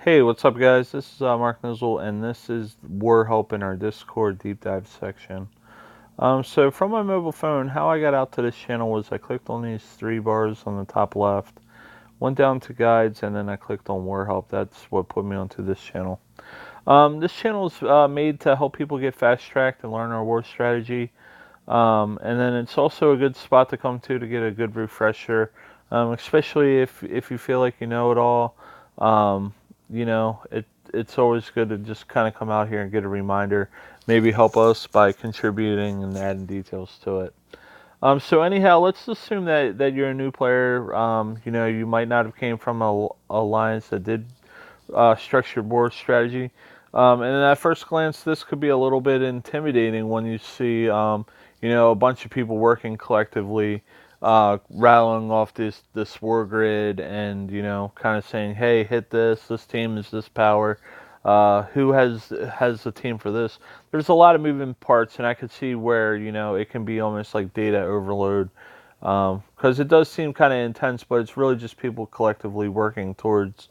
Hey, what's up, guys? This is Mark Nizzle, and this is War Help in our Discord deep dive section. So from my mobile phone, how I got out to this channel was I clicked on these three bars on the top left, went down to guides, and then I clicked on War Help. That's what put me onto this channel. This channel is made to help people get fast tracked and learn our war strategy. And then it's also a good spot to come to get a good refresher, especially if you feel like you know it all. Um, it's always good to just kind of come out here and get a reminder, maybe help us by contributing and adding details to it. So anyhow, let's assume that you're a new player. You might not have came from a alliance that did structured board strategy. And at first glance, this could be a little bit intimidating when you see, a bunch of people working collectively, rattling off this war grid, and kind of saying, "Hey, hit this. This team is this power. Who has the team for this?" There's a lot of moving parts, and I could see where it can be almost like data overload. Because it does seem kind of intense, but it's really just people collectively working towards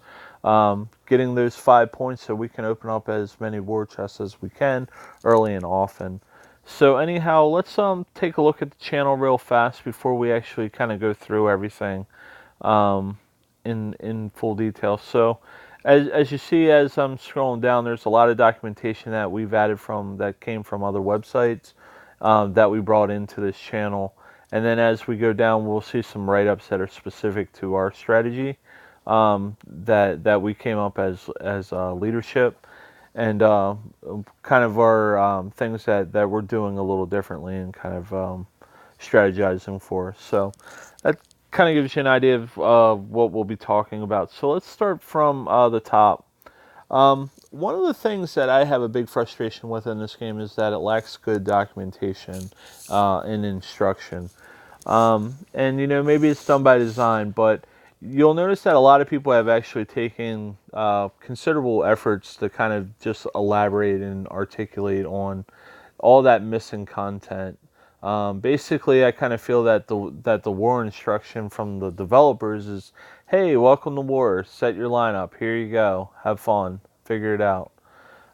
getting those 5 points so we can open up as many war chests as we can early and often. So anyhow, let's take a look at the channel real fast before we actually kind of go through everything um, in full detail. So as you see, as I'm scrolling down, there's a lot of documentation that we've added that came from other websites that we brought into this channel. And then as we go down, we'll see some write-ups that are specific to our strategy that we came up as leadership, and kind of our things that we're doing a little differently and kind of strategizing for. So that kind of gives you an idea of what we'll be talking about. So let's start from the top. One of the things that I have a big frustration with in this game is that it lacks good documentation and instruction. And maybe it's done by design, but you'll notice that a lot of people have actually taken considerable efforts to kind of just elaborate and articulate on all that missing content. Basically, I kind of feel that the war instruction from the developers is, "Hey, welcome to war. Set your lineup. Here you go. Have fun. Figure it out."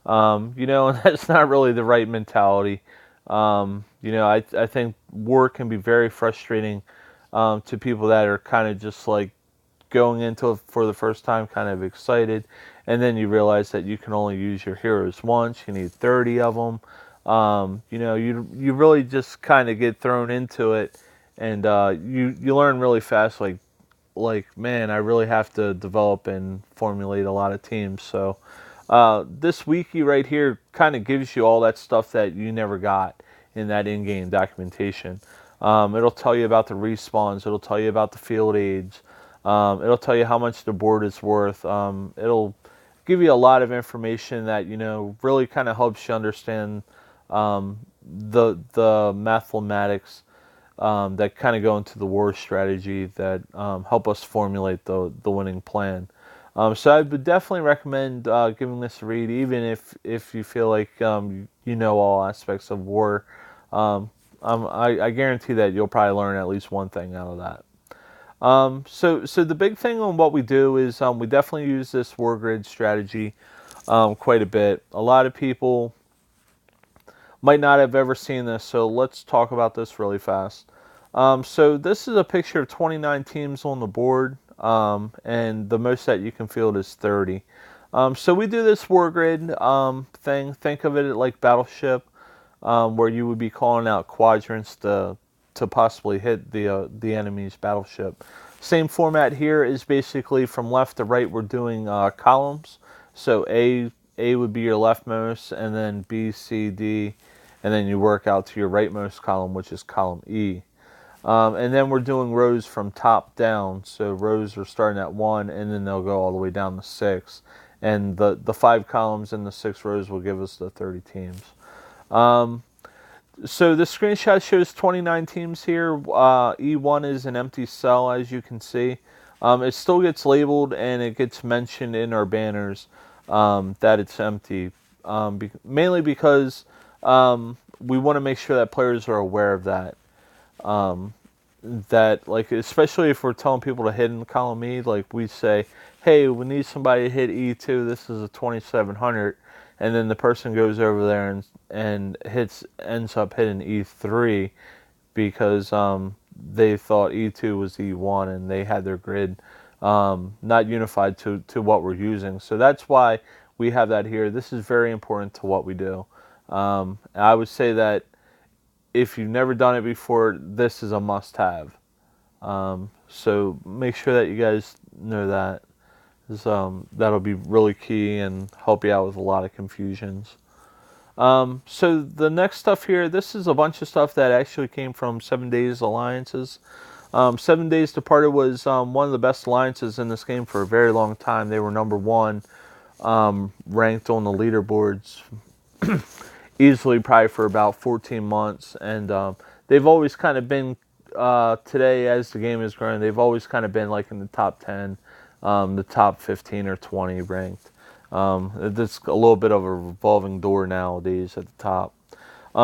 And that's not really the right mentality. I think war can be very frustrating to people that are kind of just like going into it for the first time, kind of excited, and then you realize that you can only use your heroes once. You need 30 of them. You really just kind of get thrown into it, and you learn really fast. Like man, I really have to develop and formulate a lot of teams. So this wiki right here kind of gives you all that stuff that you never got in that in-game documentation. It'll tell you about the respawns. It'll tell you about the field aids. It'll tell you how much the board is worth. It'll give you a lot of information that really kind of helps you understand the mathematics that kind of go into the war strategy that help us formulate the winning plan. So I would definitely recommend giving this a read, even if you feel like you know all aspects of war. I guarantee that you'll probably learn at least one thing out of that. So the big thing on what we do is we definitely use this war grid strategy quite a bit. A lot of people might not have ever seen this, so let's talk about this really fast. So this is a picture of 29 teams on the board, and the most that you can field is 30. So we do this war grid thing. Think of it like Battleship, where you would be calling out quadrants to possibly hit the enemy's battleship. Same format here is basically from left to right. We're doing columns. So A would be your leftmost, and then B, C, D, and then you work out to your rightmost column, which is column E. And then we're doing rows from top down. So rows are starting at 1, and then they'll go all the way down to 6. And the 5 columns and the 6 rows will give us the 30 teams. So the screenshot shows 29 teams here. E1 is an empty cell, as you can see. It still gets labeled, and it gets mentioned in our banners that it's empty, mainly because we want to make sure that players are aware of that. that, like, especially if we're telling people to hit in column E, like we say, hey, we need somebody to hit E2, this is a 2700, and then the person goes over there and ends up hitting E3 because they thought E2 was E1 and they had their grid not unified to what we're using. So that's why we have that here. This is very important to what we do. I would say that if you've never done it before, this is a must-have. So make sure that you guys know that. That'll be really key and help you out with a lot of confusions. So the next stuff here, this is a bunch of stuff that actually came from 7 Days Alliances. 7 Days Departed was one of the best alliances in this game for a very long time. They were number one, ranked on the leaderboards easily probably for about 14 months. And they've always kind of been, today as the game is growing, they've always kind of been like in the top 10, the top 15 or 20 ranked. It's a little bit of a revolving door nowadays at the top.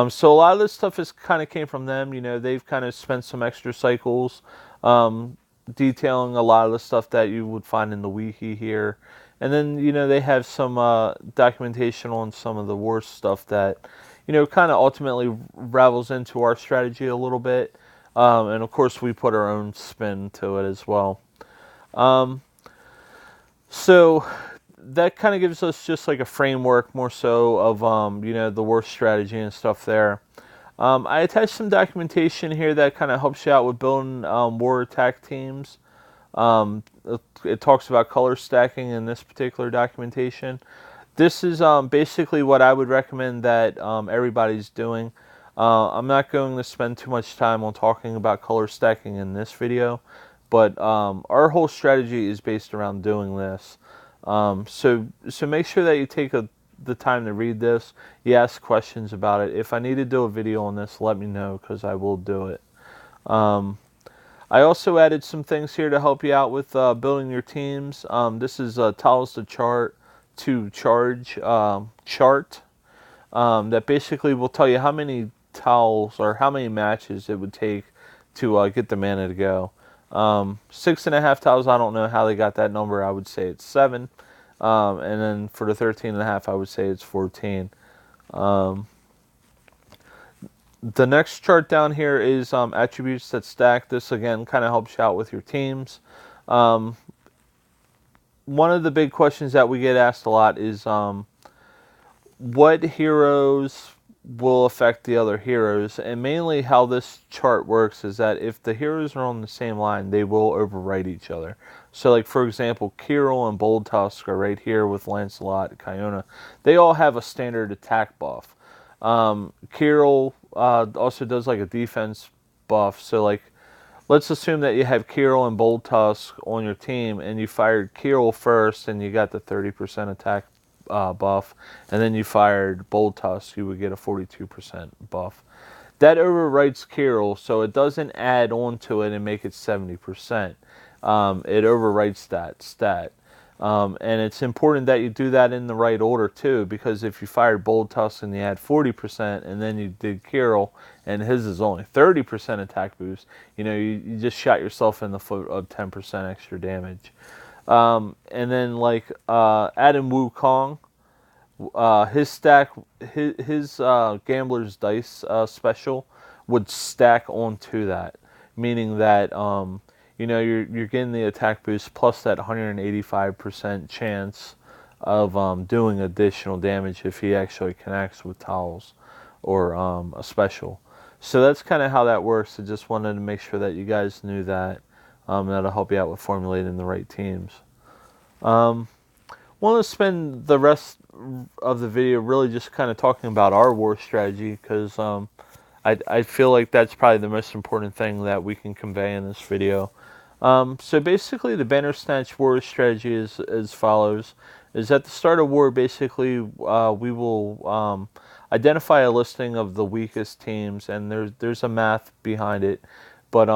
So a lot of this stuff is kind of came from them. You know, they've kind of spent some extra cycles detailing a lot of the stuff that you would find in the wiki here. And then, you know, they have some documentation on some of the worst stuff that, you know, kind of ultimately ravels into our strategy a little bit. And of course, we put our own spin to it as well. So that kind of gives us just like a framework more so of, you know, the worst strategy and stuff there. I attached some documentation here that kind of helps you out with building war attack teams. It talks about color stacking in this particular documentation. This is basically what I would recommend that everybody's doing. I'm not going to spend too much time on talking about color stacking in this video, but our whole strategy is based around doing this. So make sure that you take the time to read this. You ask questions about it. If I need to do a video on this, let me know because I will do it. I also added some things here to help you out with building your teams. This is Tiles to Charge chart that basically will tell you how many tiles or how many matches it would take to get the mana to go. 6.5 tiles, I don't know how they got that number. I would say it's 7. And then for the 13.5, I would say it's 14. The next chart down here is attributes that stack. This again kind of helps you out with your teams. One of the big questions that we get asked a lot is what heroes will affect the other heroes, and mainly how this chart works is that if the heroes are on the same line, they will overwrite each other. So like for example, Kirill and Bold Tusk are right here with Lancelot, Kiona. They all have a standard attack buff. Kirill also does like a defense buff, so like let's assume that you have Kirill and Bold Tusk on your team and you fired Kirill first and you got the 30% attack buff, and then you fired Bold Tusk, you would get a 42% buff. That overwrites Kirill, so it doesn't add on to it and make it 70%. It overwrites that stat. And it's important that you do that in the right order too, because if you fired Bold Tusk and you had 40% and then you did Kirill and his is only 30% attack boost, you know, you just shot yourself in the foot of 10% extra damage. And then like Adam Wukong, his stack, his Gambler's Dice special would stack onto that, meaning that you know you're getting the attack boost plus that 185% chance of doing additional damage if he actually connects with towels or a special. So that's kind of how that works. I just wanted to make sure that you guys knew that. That'll help you out with formulating the right teams. Want to spend the rest of the video really just kind of talking about our war strategy, because I feel like that's probably the most important thing that we can convey in this video. So basically the Bandersnatch war strategy is as follows. Is at the start of war, basically we will identify a listing of the weakest teams, and there's a math behind it, but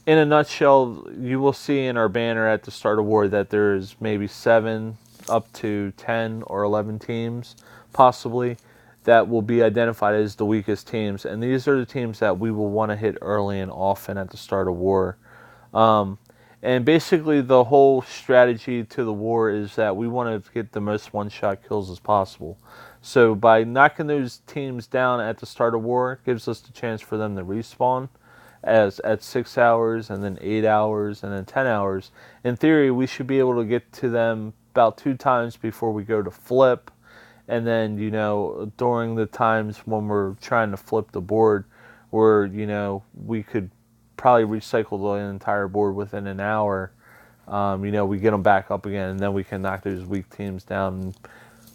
in a nutshell, you will see in our banner at the start of war that there's maybe 7 up to 10 or 11 teams, possibly, that will be identified as the weakest teams, and these are the teams that we will want to hit early and often at the start of war. Um, and basically, the whole strategy to the war is that we want to get the most one-shot kills as possible. So by knocking those teams down at the start of war, it gives us the chance for them to respawn as at 6 hours and then 8 hours and then 10 hours. In theory, we should be able to get to them about 2 times before we go to flip. And then, during the times when we're trying to flip the board, where, we could probably recycle the entire board within an hour. We get them back up again, and then we can knock those weak teams down and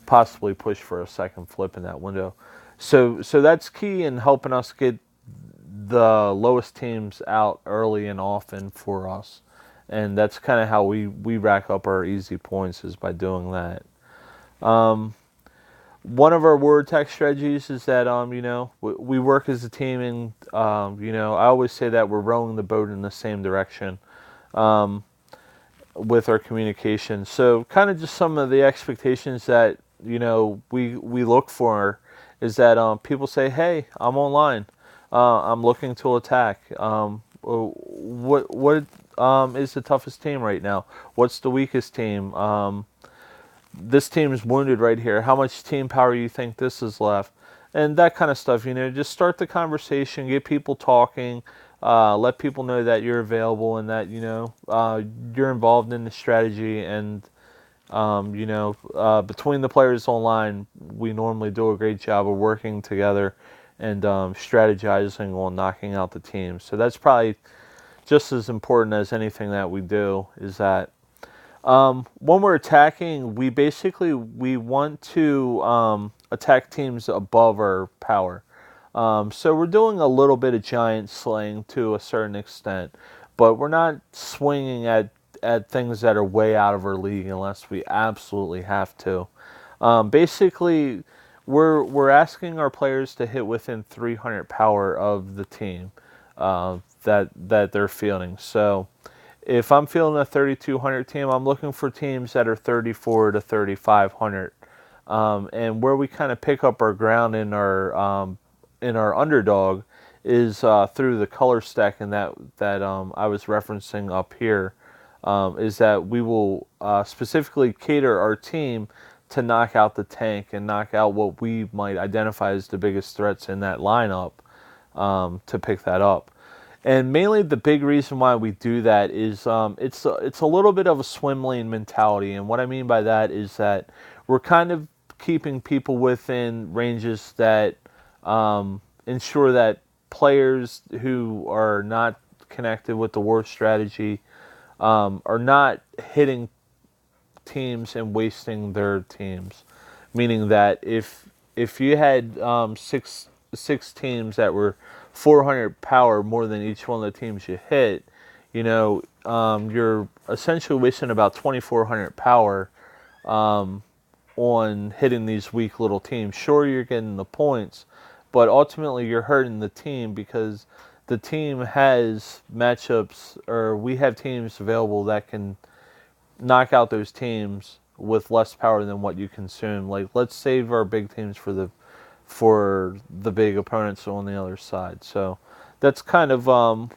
possibly push for a second flip in that window. So that's key in helping us get the lowest teams out early and often for us. And that's kind of how we rack up our easy points, is by doing that. One of our war attack strategies is that we work as a team, and I always say that we're rowing the boat in the same direction with our communication. So kind of just some of the expectations that we look for is that people say, "Hey, I'm online. I'm looking to attack. What is the toughest team right now? What's the weakest team? This team is wounded right here. How much team power you think this is left?" And that kind of stuff. Just start the conversation, get people talking, let people know that you're available and that you're involved in the strategy. And between the players online, we normally do a great job of working together and strategizing on knocking out the team. So that's probably just as important as anything that we do, is that when we're attacking, we want to attack teams above our power. So we're doing a little bit of giant slaying to a certain extent, but we're not swinging at things that are way out of our league unless we absolutely have to. Basically, we're asking our players to hit within 300 power of the team that they're fielding. So if I'm fielding a 3,200 team, I'm looking for teams that are 3,400 to 3,500. And where we kind of pick up our ground in our underdog is through the color stack, and that I was referencing up here, is that we will specifically cater our team to knock out the tank and knock out what we might identify as the biggest threats in that lineup, to pick that up. And mainly the big reason why we do that is it's a little bit of a swim lane mentality. And what I mean by that is that we're kind of keeping people within ranges that ensure that players who are not connected with the war strategy are not hitting teams and wasting their teams. Meaning that if you had six teams that were 400 power more than each one of the teams you hit, you're essentially wasting about 2,400 power on hitting these weak little teams. Sure, you're getting the points, but ultimately you're hurting the team, because the team has matchups, or we have teams available that can knock out those teams with less power than what you consume. Like, let's save our big teams for the big opponents on the other side. So that's kind of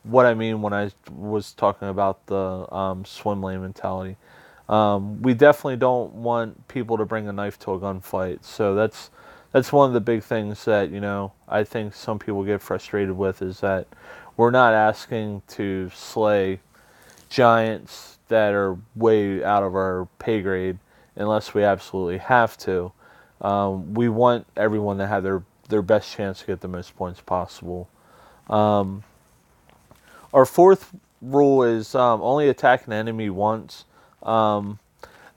what I mean when I was talking about the swim lane mentality. We definitely don't want people to bring a knife to a gunfight. So that's one of the big things that I think some people get frustrated with, is that we're not asking to slay giants that are way out of our pay grade unless we absolutely have to. We want everyone to have their best chance to get the most points possible. Our fourth rule is only attack an enemy once.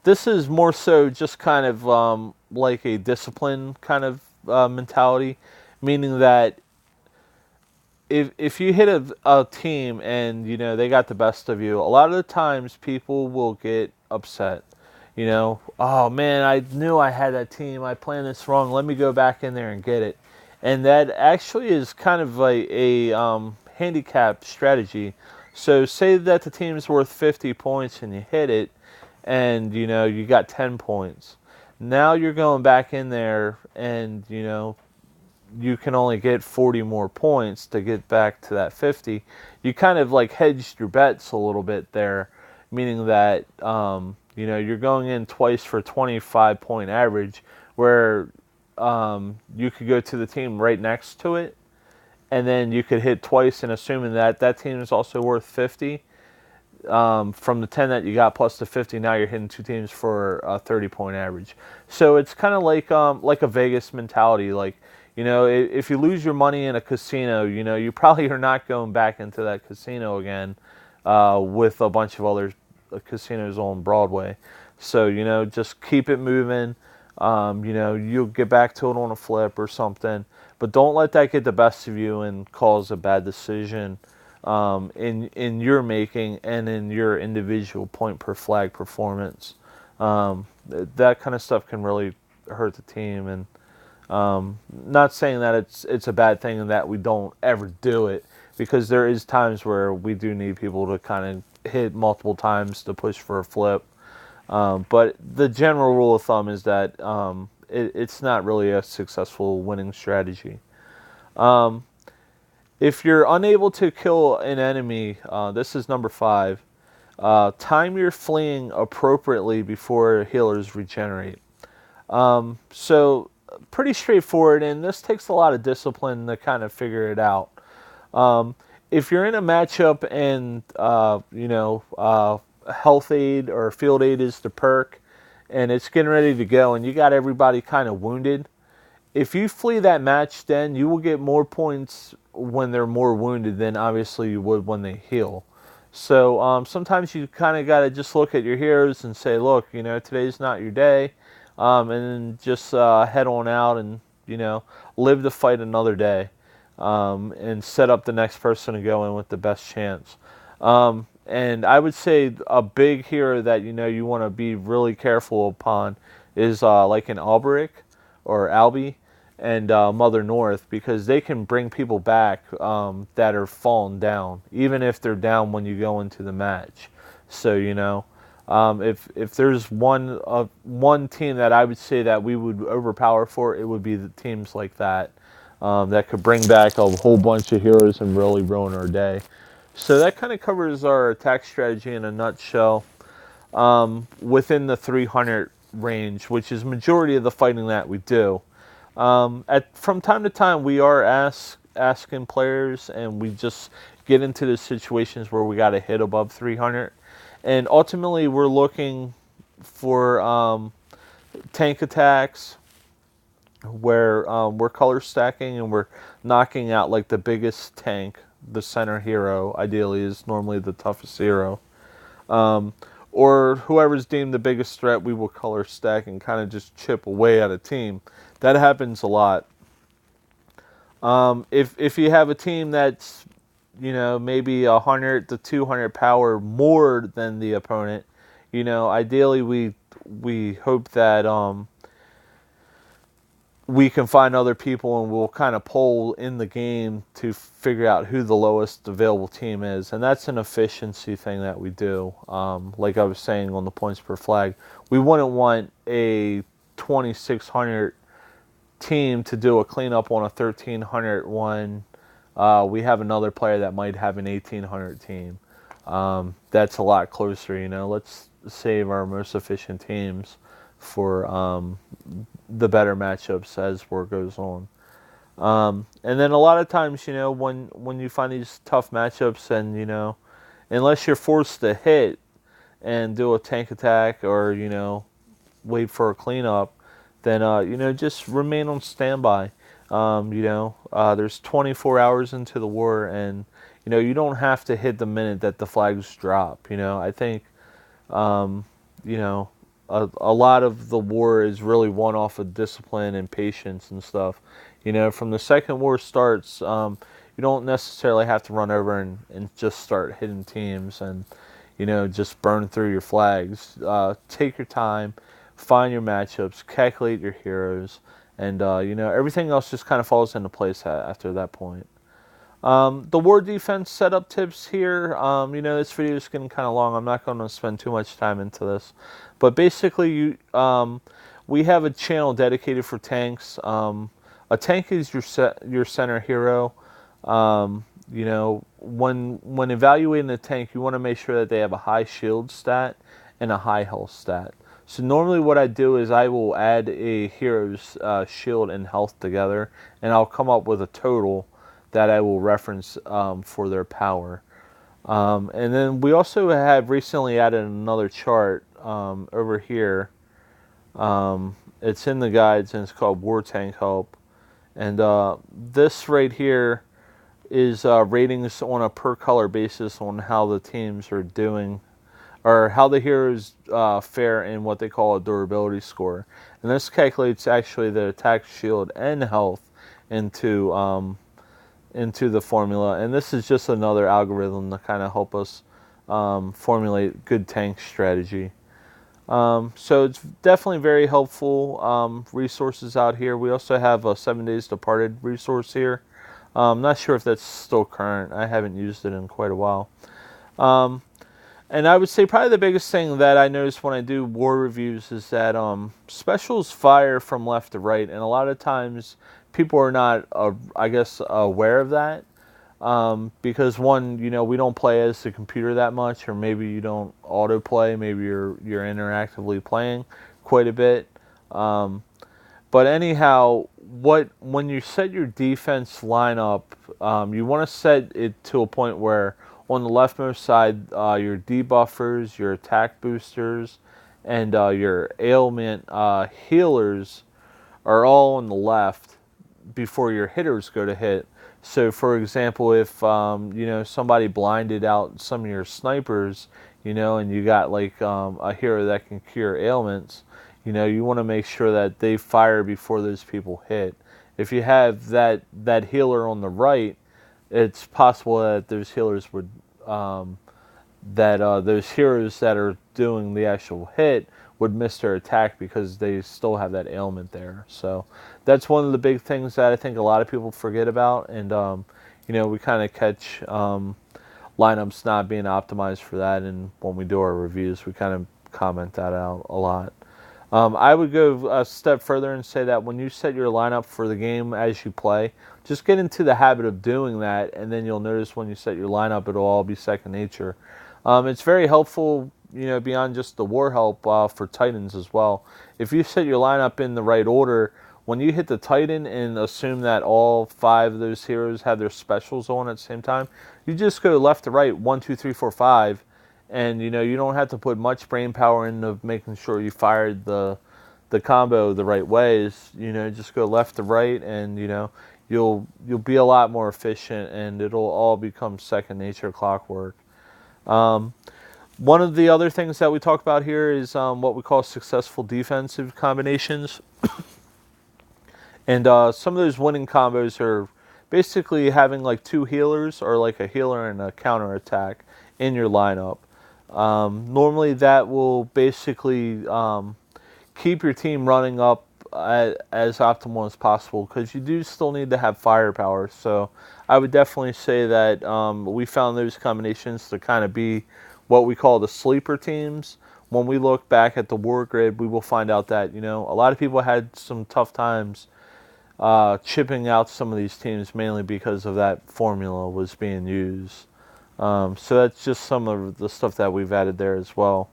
This is more so just kind of like a discipline kind of mentality, meaning that if you hit a team and they got the best of you, a lot of the times people will get upset. Oh man, I knew I had that team. I planned this wrong. Let me go back in there and get it. And that actually is kind of a handicap strategy. So say that the team's worth 50 points and you hit it, and you got 10 points. Now you're going back in there, and you can only get 40 more points to get back to that 50. You kind of like hedged your bets a little bit there, meaning that you're going in twice for 25-point average, where you could go to the team right next to it, and then you could hit twice, and assuming that that team is also worth 50. From the 10 that you got plus the 50, now you're hitting two teams for a 30-point average. So it's kind of like a Vegas mentality. Like, if you lose your money in a casino, you probably are not going back into that casino again with a bunch of other casinos on Broadway. So, just keep it moving. You'll get back to it on a flip or something. But don't let that get the best of you and cause a bad decision in your making and in your individual point per flag performance. That kind of stuff can really hurt the team. And not saying that it's a bad thing and that we don't ever do it, because there is times where we do need people to kind of hit multiple times to push for a flip. But the general rule of thumb is that it's not really a successful winning strategy. If you're unable to kill an enemy, this is number 5. Time your fleeing appropriately before healers regenerate. So pretty straightforward, and this takes a lot of discipline to kind of figure it out. If you're in a matchup and health aid or field aid is the perk, and it's getting ready to go, and you got everybody kind of wounded, if you flee that match, then you will get more points when they're more wounded than obviously you would when they heal. So sometimes you kind of got to just look at your heroes and say, look, today's not your day, and then just head on out and live to fight another day, and set up the next person to go in with the best chance. And I would say a big hero that you want to be really careful upon is like an Alberic or Albie and Mother North, because they can bring people back that are fallen down, even if they're down when you go into the match. So if there's one team that I would say that we would overpower for, it would be the teams like that that could bring back a whole bunch of heroes and really ruin our day. So that kind of covers our attack strategy in a nutshell. Within the 300 range, which is majority of the fighting that we do. From time to time, we are asking players, and we just get into the situations where we got to hit above 300. And ultimately, we're looking for tank attacks where we're color stacking and we're knocking out like the biggest tank. The center hero, ideally, is normally the toughest hero. Or whoever's deemed the biggest threat, we will color stack and kind of just chip away at a team. That happens a lot. If you have a team that's maybe 100 to 200 power more than the opponent, ideally we hope that we can find other people, and we'll kind of poll in the game to figure out who the lowest available team is. And that's an efficiency thing that we do. Like I was saying on the points per flag, we wouldn't want a 2,600 team to do a cleanup on a 1,300 one. We have another player that might have an 1,800 team. That's a lot closer, Let's save our most efficient teams for the better matchups as war goes on. And then a lot of times, when you find these tough matchups, and unless you're forced to hit and do a tank attack or wait for a cleanup, then just remain on standby. There's 24 hours into the war, and you don't have to hit the minute that the flags drop. I think a lot of the war is really won off of discipline and patience and stuff. From the second war starts, you don't necessarily have to run over and just start hitting teams and just burn through your flags. Take your time, find your matchups, calculate your heroes, and everything else just kind of falls into place after that point. The war defense setup tips here. This video is getting kind of long. I'm not going to spend too much time into this, but basically, we have a channel dedicated for tanks. a tank is your center hero. You know, when evaluating the tank, you want to make sure that they have a high shield stat and a high health stat. So normally what I do is I will add a hero's shield and health together, and I'll come up with a total that I will reference for their power. And then we also have recently added another chart over here. It's in the guides, and it's called War Tank Help. And this right here is ratings on a per color basis on how the teams are doing, or how the heroes fare in what they call a durability score. And this calculates actually the attack, shield, and health into the formula. And this is just another algorithm to kind of help us formulate good tank strategy. So it's definitely very helpful resources out here. We also have a 7 Days Departed resource here. I'm not sure if that's still current. I haven't used it in quite a while. And I would say probably the biggest thing that I notice when I do war reviews is that specials fire from left to right, and a lot of times people are not, I guess, aware of that. Because one, you know, we don't play as the computer that much, or maybe you don't autoplay, maybe you're interactively playing quite a bit. But anyhow, when you set your defense lineup, you want to set it to a point where on the leftmost side, your debuffers, your attack boosters, and your ailment healers are all on the left before your hitters go to hit. So, for example, if you know, somebody blinded out some of your snipers, you know, and you got like a hero that can cure ailments, you know, you want to make sure that they fire before those people hit. If you have that healer on the right, it's possible that those healers would those heroes that are doing the actual hit would miss their attack because they still have that ailment there. So that's one of the big things that I think a lot of people forget about, and you know, we kind of catch lineups not being optimized for that, and when we do our reviews, we kind of comment that out a lot. I would go a step further and say that when you set your lineup for the game as you play, just get into the habit of doing that, and then you'll notice when you set your lineup, it'll all be second nature. It's very helpful, you know, beyond just the war help for Titans as well. If you set your lineup in the right order, when you hit the Titan and assume that all 5 of those heroes have their specials on at the same time, you just go left to right, 1, 2, 3, 4, 5. And you know, you don't have to put much brain power into making sure you fired the combo the right ways. You know, just go left to right, and you know, you'll be a lot more efficient, and it'll all become second nature, clockwork. One of the other things that we talk about here is what we call successful defensive combinations, and some of those winning combos are basically having like 2 healers, or like a healer and a counter attack in your lineup. Normally that will basically keep your team running up as optimal as possible, because you do still need to have firepower. So I would definitely say that we found those combinations to kind of be what we call the sleeper teams. When we look back at the war grid, we will find out that, you know, a lot of people had some tough times chipping out some of these teams, mainly because of that formula was being used. So that's just some of the stuff that we've added there as well.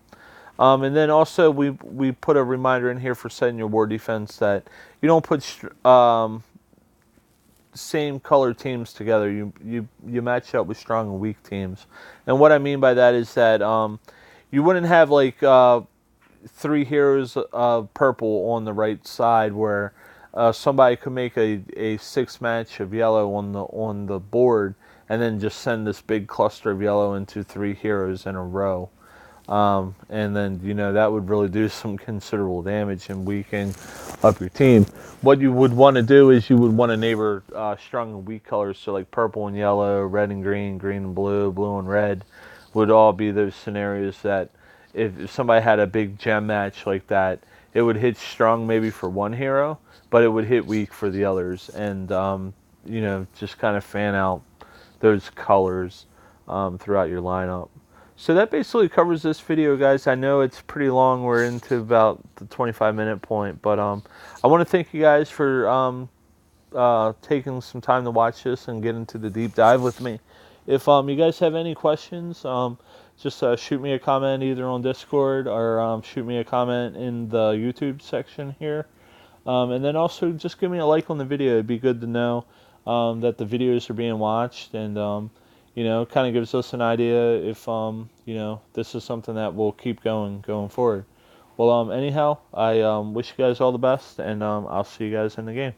And then also we put a reminder in here for setting your war defense that you don't put same color teams together. You match up with strong and weak teams. And what I mean by that is that you wouldn't have like 3 heroes of purple on the right side where somebody could make a 6 match of yellow on the board, and then just send this big cluster of yellow into 3 heroes in a row. And then, you know, that would really do some considerable damage and weaken up your team. What you would want to do is you would want to neighbor strong and weak colors, so like purple and yellow, red and green, green and blue, blue and red would all be those scenarios that if somebody had a big gem match like that, it would hit strong maybe for one hero, but it would hit weak for the others, and you know, just kind of fan out those colors throughout your lineup. So that basically covers this video, guys. I know it's pretty long. We're into about the 25-minute point, but I want to thank you guys for taking some time to watch this and get into the deep dive with me. If you guys have any questions, just shoot me a comment either on Discord or shoot me a comment in the YouTube section here. And then also just give me a like on the video. It'd be good to know that the videos are being watched, and kind of gives us an idea if this is something that will keep going forward. Well, anyhow, I wish you guys all the best, and I'll see you guys in the game.